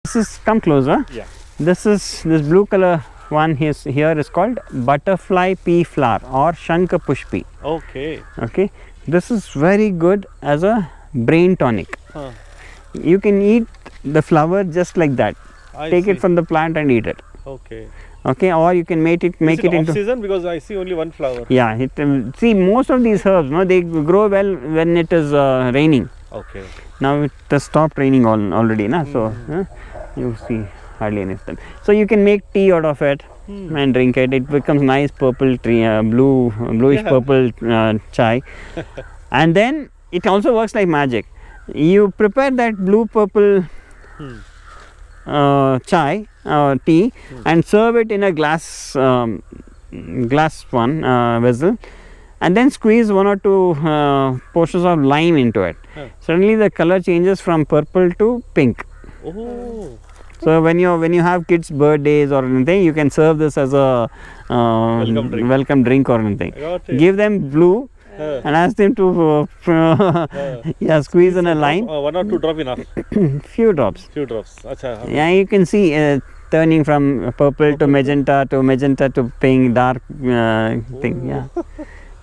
This is, come closer. Yeah. This blue color one here is called butterfly pea flower or Shankha pushpi. Okay. Okay. This is very good as a brain tonic. Huh. You can eat the flower just like that. Take see. it from the plant and eat it. Okay. Okay, or you can make it Is it into off-season, because I see only one flower. Yeah, see, most of these herbs, no, they grow well when it is raining. Okay. Now it has stopped raining already, na? So you see hardly anything. So you can make tea out of it and drink it. It becomes nice purple tree, bluish purple chai. And then it also works like magic. You prepare that blue purple chai tea and serve it in a glass vessel, and then squeeze 1 or 2 portions of lime into it. Suddenly the color changes from purple to pink. Oh. So when you have kids' birthdays or anything, you can serve this as a welcome drink or anything. Give them blue and ask them to squeeze in a lime. 1 or 2 drops enough. Few drops. Achha. Yeah, you can see turning from purple to magenta to pink, dark thing. Yeah,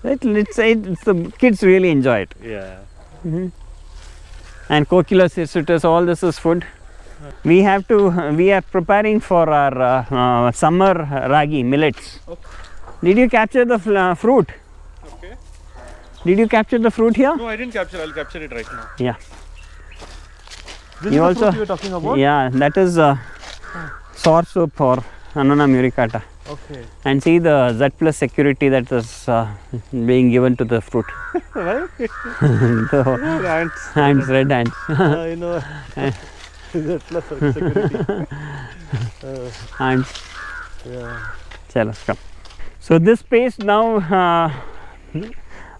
it's the kids really enjoy it. Yeah. And Cochlear citrus, all this is food. We are preparing for our summer ragi millets. Okay. Did you capture the fruit? Okay. Did you capture the fruit here? No, I didn't capture. I'll capture it right now. Yeah. This is the fruit you were talking about? Yeah, that is sour soup or Annona muricata. Okay. And see the Z plus security that is being given to the fruit. Right? The ants, red ants. I know. Z plus security. Ants. Yeah. Chalo, come. So this space now,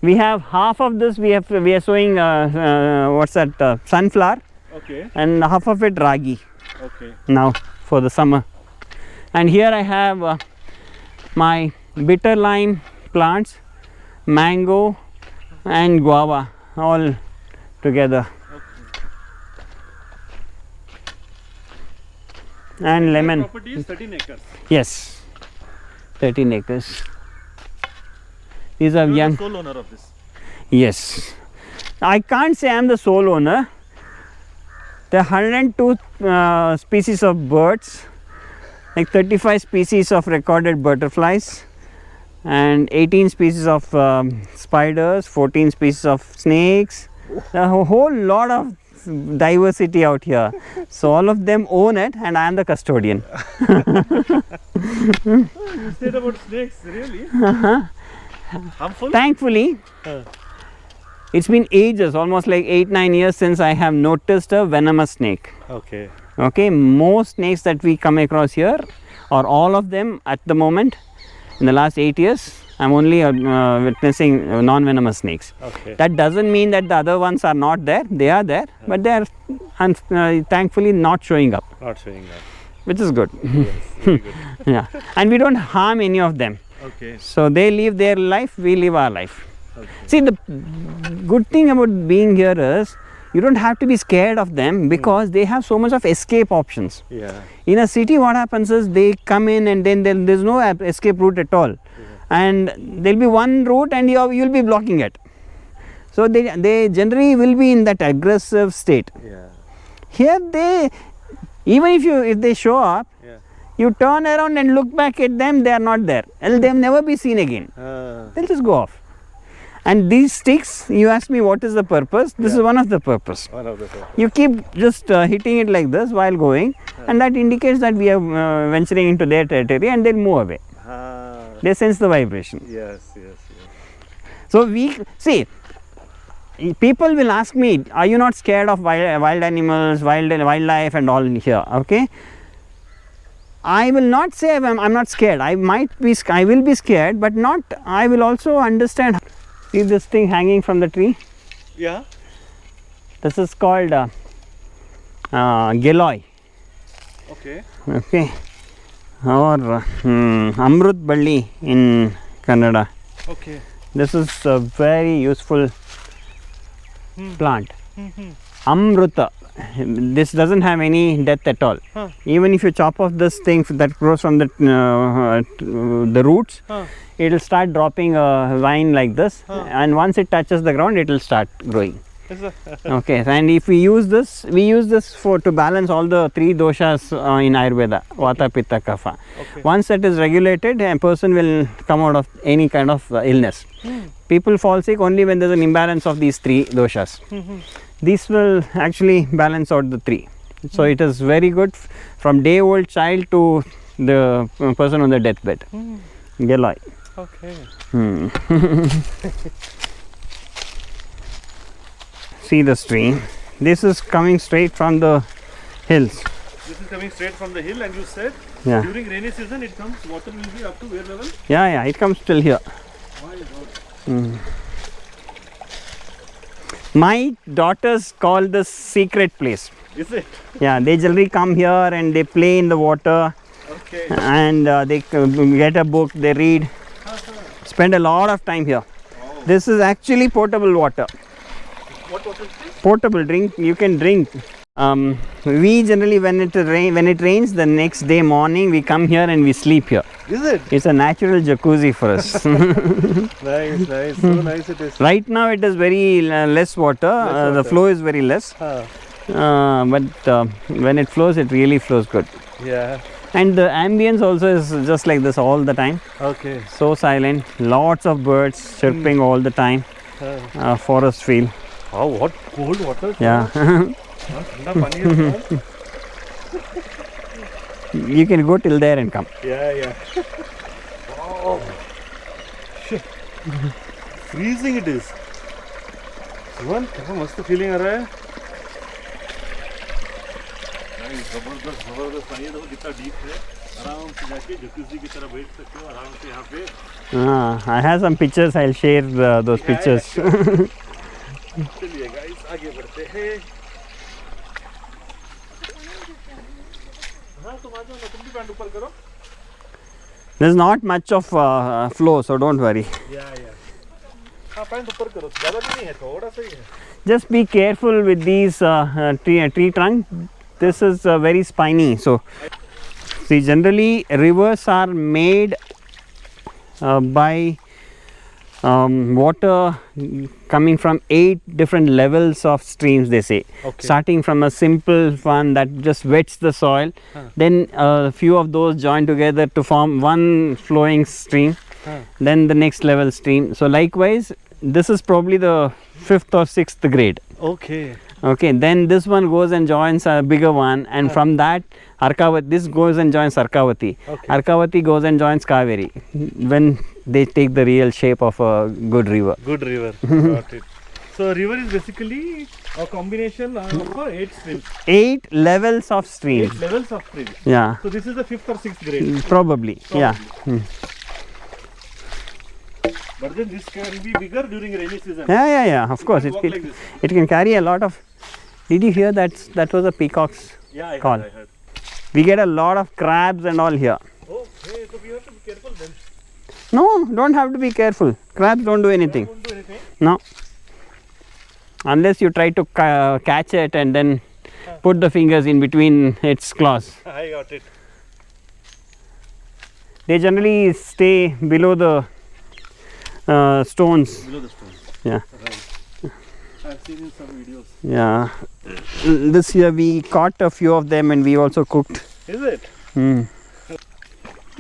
we have half of this. We are sowing what's that? Sunflower. Okay. And half of it ragi. Okay. Now for the summer. And here I have my bitter lime plants, mango and guava all together. Okay. And lemon. The property is 13 acres. Yes, 13 acres. These are You are young. the sole owner of this. Yes. I can't say I am the sole owner. There are 102 species of birds, like 35 species of recorded butterflies, and 18 species of spiders, 14 species of snakes. A whole lot of diversity out here. So all of them own it, and I am the custodian. You said about snakes, really? Harmful? Thankfully, it's been ages, almost like 8-9 years since I have noticed a venomous snake. Okay. Okay, most snakes that we come across here, or all of them at the moment, in the last 8 years, I'm only witnessing non-venomous snakes. Okay. That doesn't mean that the other ones are not there. They are there, but they are thankfully not showing up. Not showing up. Which is good. Yes, very good. Yeah, and we don't harm any of them. Okay. So they live their life, we live our life. Okay. See, the good thing about being here is you don't have to be scared of them because they have so much of escape options. Yeah. In a city, what happens is they come in and then there's no escape route at all. And there'll be one route and you'll be blocking it. So they generally will be in that aggressive state. Yeah. Here even if they show up, you turn around and look back at them, they are not there. And they'll never be seen again. They'll just go off. And these sticks, you asked me what is the purpose. This is one of the purpose. One of the purpose. You keep just hitting it like this while going, and that indicates that we are venturing into their territory, and they'll move away. They sense the vibration. Yes. So we see. People will ask me, "Are you not scared of wild animals, wildlife, and all here?" Okay. I will not say I'm not scared. I will be scared, but not. I will also understand. See this thing hanging from the tree? Yeah. This is called Geloy. Okay. Okay. Or Amrut Balli in Kannada. Okay. This is a very useful plant. Amruta. this doesn't have any depth at all. Huh. Even if you chop off this thing that grows from the roots, it will start dropping a vine like this, and once it touches the ground, it will start growing. Okay, and if we use this for to balance all the 3 doshas in Ayurveda, Vata, Pitta, Kapha. Okay. Once that is regulated, a person will come out of any kind of illness. People fall sick only when there is an imbalance of these 3 doshas. This will actually balance out the 3. So it is very good from day old child to the person on the deathbed. Geloi. Okay. See the stream. This is coming straight from the hills. This is coming straight from the hill, and you said during rainy season it comes, water will be up to where level? Yeah, it comes till here. My daughters call this secret place. Is it? Yeah, they generally come here and they play in the water. Okay. And they get a book, they read, spend a lot of time here. This is actually potable water. What water is this? Portable drink, you can drink. We generally when it rains, the next day morning we come here and we sleep here. Is it? It's a natural jacuzzi for us. Nice. So nice it is. Right now it is very less water. The flow is very less. But when it flows, it really flows good. Yeah. And the ambience also is just like this all the time. Okay. So silent, lots of birds chirping all the time. Forest feel. Oh, what cold water. Yeah. Funny as well. You can go till there and come. Yeah. Wow. Shit. Freezing it is. Shivan, क्या मस्त feeling आ रहा है. जबरदस्त पानी है. देखो कितना deep है. आराम से जाके जकूज़ी की तरह बैठ सकते हो. आराम से यहाँ पे. I have some pictures. I'll share those pictures. चलिए गाइस आगे बढ़ते हैं. हाँ तुम आ जाओ ना. तुम भी पैंट ऊपर करो. There's not much of flow, so don't worry. Yeah. हाँ पैंट ऊपर करो. ज़्यादा भी नहीं है. थोड़ा सा ही है. Just be careful with these tree trunk. This is very spiny. So, see, generally rivers are made by water coming from 8 different levels of streams, they say. Okay. Starting from a simple one that just wets the soil, then a few of those join together to form one flowing stream, then the next level stream. So likewise, this is probably the 5th or 6th grade. Okay, then this one goes and joins a bigger one, and from that Arkavati, this goes and joins Arkavati. Arkavati goes and joins Kaveri when they take the real shape of a good river. Got it. So river is basically a combination of 8 streams. 8 levels of streams. 8 levels of streams. Yeah. So this is the 5th or 6th grade. Probably. Yeah. But then this can be bigger during rainy season. Yeah. Of course, Walk like this. it can carry a lot of. Did you hear that was a peacock's call? I heard. We get a lot of crabs and all here. Okay, so we have to be careful then. No, don't have to be careful. Crabs don't do anything. Won't do anything. No. Unless you try to catch it and then put the fingers in between its claws. I got it. They generally stay below the stones. Below the stones. Yeah. Right. I've seen in some videos. Yeah. This year we caught a few of them and we also cooked. Is it?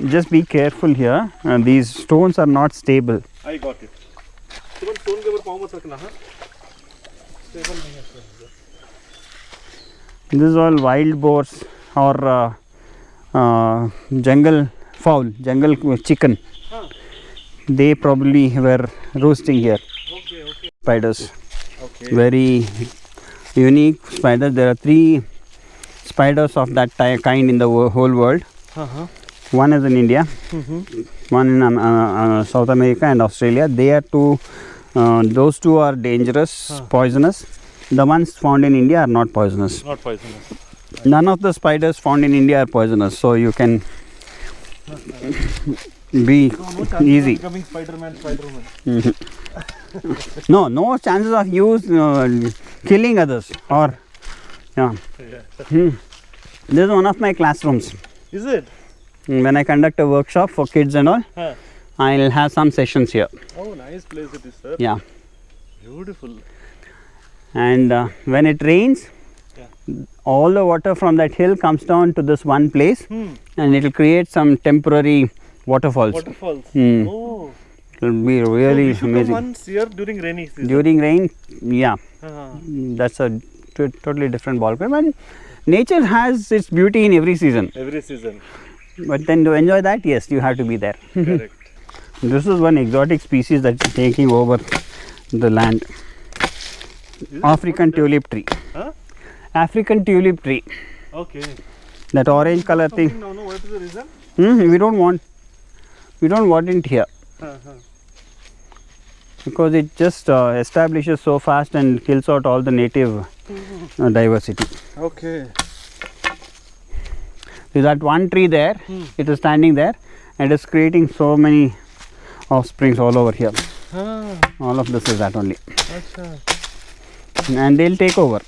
Just be careful here. These stones are not stable. I got it. So stone के ऊपर पाँव मत रखना हाँ. Stable नहीं है stone. This is all wild boars or jungle fowl, jungle chicken. They probably were roosting here. Okay. Spiders. Okay. Very unique spiders. There are 3 spiders of that kind in the whole world. One is in India, one in South America and Australia. They are those 2 are dangerous, poisonous. The ones found in India are not poisonous. Not poisonous. None of the spiders found in India are poisonous, so you can be easy. Becoming Spider-Man. No chances of you killing others or Yeah. Yeah. This is one of my classrooms. Is it? When I conduct a workshop for kids and all, Huh. I'll have some sessions here. Oh, nice place it is, sir. Yeah. Beautiful. And when it rains, Yeah. all the water from that hill comes down to this one place, and it will create some temporary waterfalls. Waterfalls. Hmm. Oh. It will be So really we should come amazing. once here during rainy season. During rain, yeah, Uh-huh. that's a totally different ballgame. And nature has its beauty in every season. Every season. But then to enjoy that, yes, you have to be there. Correct. This is one exotic species that's taking over the land. Is it? African tulip tree. Huh? African tulip tree. Okay. That orange color Something thing. now, no, what is the reason? We don't want it here Uh-huh. because it just establishes so fast and kills out all the native diversity. Okay. See that one tree there, it is standing there and it's creating so many offsprings all over here. Ah, All of this is that only. acha. And they'll take over.